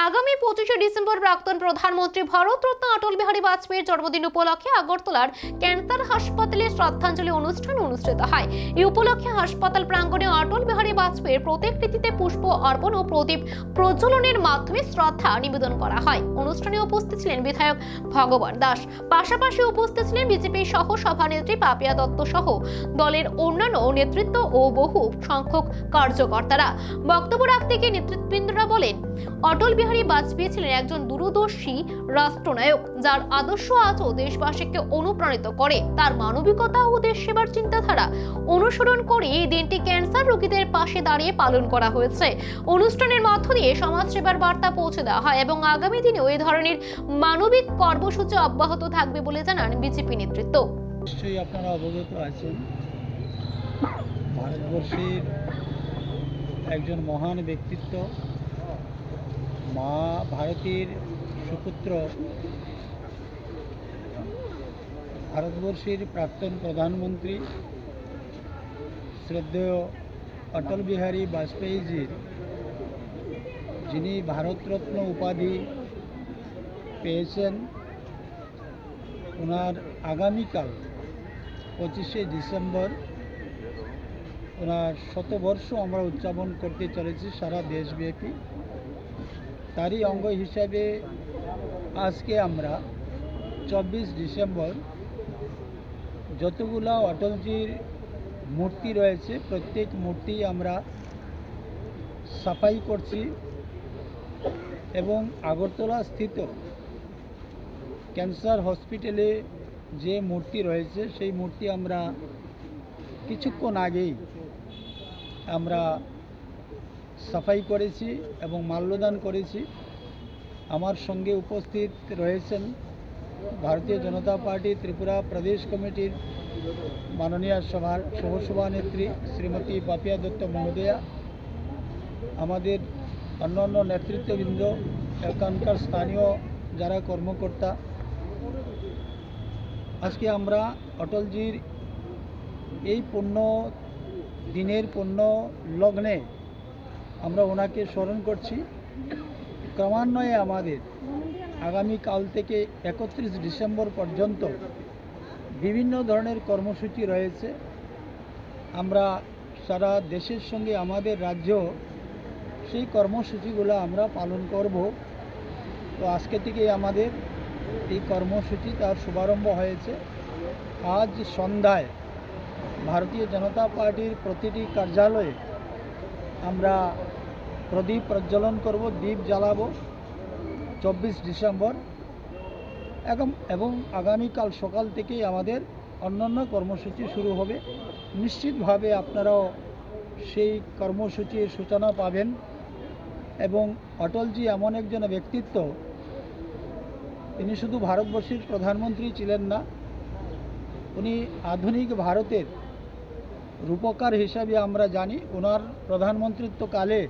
আগামী 25শে ডিসেম্বর প্রাক্তন প্রধানমন্ত্রী ভারতরত্ন অটল বিহারী বাজপেয়ীর জন্মদিন উপলক্ষে আগরতলার ক্যান্সার হাসপাতালে শ্রদ্ধাঞ্জলি অনুষ্ঠান অনুষ্ঠিত হয়। এই উপলক্ষে হাসপাতাল প্রাঙ্গণে অটল বিহারী বাজপেয়ীর প্রতিকৃতিতে পুষ্প অর্পণ ও প্রদীপ প্রজ্বলনের মাধ্যমে শ্রদ্ধা নিবেদন করা হয়। অনুষ্ঠানে উপস্থিত ছিলেন বিধায়ক ভগবান দাস, পাশাপাশি উপস্থিত ছিলেন বিজেপি সহ সভানেত্রী পাপিয়া দত্ত সহ দলের অন্যান্য নেতৃত্ব ও বহু সংখ্যক কার্যকর্তারা। বক্তব্য রাখতে গিয়ে নেতৃত্ববৃন্দরা বলেন, অটল বিহারী বাজপেয়ী ছিলেন একজন দূরদর্শী রাষ্ট্রনায়ক, যার আদর্শ আজও দেশবাসীকে অনুপ্রাণিত করে। তার মানবিকতা ও দেশ সেবার চিন্তাধারা অনুসরণ করে এই দিনটি ক্যান্সার রোগীদের পাশে দাঁড়িয়ে পালন করা হয়েছে। অনুষ্ঠানের মধ্য দিয়ে সমাজ সেবার বার্তা পৌঁছে দেওয়া হয় এবং আগামী দিনেও এই ধরনের মানবিক কর্মসূচি অব্যাহত থাকবে বলে জানান বিজেপি নেতৃত্ব। নিশ্চয়ই আপনারা অবগত আছেন, ভারতবর্ষের একজন মহান ব্যক্তিত্ব, মা ভারতীর সুপুত্র, ভারতবর্ষের প্রাক্তন প্রধানমন্ত্রী শ্রদ্ধেয় অটল বিহারী বাজপেয়ীজির, যিনি ভারতরত্ন উপাধি পেয়েছেন, ওনার আগামীকাল 25শে ডিসেম্বর ওনার শতবর্ষ আমরা উদযাপন করতে চলেছি সারা দেশব্যাপী। তারই অঙ্গ হিসাবে আজকে আমরা 24 ডিসেম্বর যতগুলো অটলজির মূর্তি রয়েছে প্রত্যেক মূর্তি আমরা সাফাই করছি এবং আগরতলা স্থিত ক্যান্সার হসপিটালে যে মূর্তি রয়েছে সেই মূর্তি আমরা কিছুক্ষণ আগেই আমরা সাফাই করেছি এবং মাল্যদান করেছি। আমার সঙ্গে উপস্থিত রয়েছেন ভারতীয় জনতা পার্টি ত্রিপুরা প্রদেশ কমিটির মাননীয় সহসভানেত্রী শ্রীমতী পাপিয়া দত্ত মহোদয়া, আমাদের অন্যান্য নেতৃত্ববৃন্দ, এখানকার স্থানীয় যারা কর্মকর্তা। আজকে আমরা অটলজির এই দিনের পুণ্য লগ্নে আমরা ওনাকে স্মরণ করছি। ক্রমান্বয়ে আমাদের আগামীকাল থেকে 31 ডিসেম্বর পর্যন্ত বিভিন্ন ধরনের কর্মসূচি রয়েছে। আমরা সারা দেশের সঙ্গে আমাদের রাজ্য সেই কর্মসূচিগুলো আমরা পালন করব। তো আজকে থেকে আমাদের এই কর্মসূচি তার শুভারম্ভ হয়েছে। আজ সন্ধ্যায় ভারতীয় জনতা পার্টির প্রতিটি কার্যালয়ে আমরা প্রদীপ প্রজ্বলন করব, দীপ জ্বালাবো 24 ডিসেম্বর এবং আগামীকাল সকাল থেকেই আমাদের অন্যান্য কর্মসূচি শুরু হবে। নিশ্চিতভাবে আপনারাও সেই কর্মসূচির সূচনা পাবেন। এবং অটলজি এমন একজন ব্যক্তিত্ব, তিনি শুধু ভারতবর্ষের প্রধানমন্ত্রী ছিলেন না, উনি আধুনিক ভারতের রূপকার হিসাবে আমরা জানি। ওনার প্রধানমন্ত্রিত্বকালে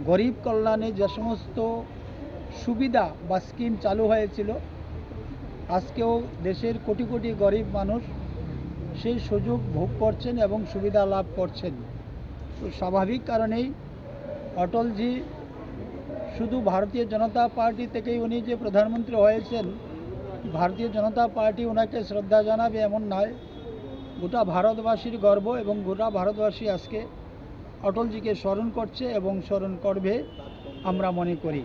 গরিব কল্যাণে যে সমস্ত সুবিধা বা স্কিম চালু হয়েছিল, আজকেও দেশের কোটি কোটি গরিব মানুষ সেই সুযোগ ভোগ করছেন এবং সুবিধা লাভ করছেন। তো স্বাভাবিক কারণেই অটলজি শুধু ভারতীয় জনতা পার্টি থেকেই উনি যে প্রধানমন্ত্রী হয়েছেন, ভারতীয় জনতা পার্টি ওনাকে শ্রদ্ধা জানাবে এমন নয়, গোটা ভারতবাসীর গর্ব এবং গোটা ভারতবাসী আজকে অটলজিকে স্মরণ করছে এবং স্মরণ করবে আমরা মনে করি।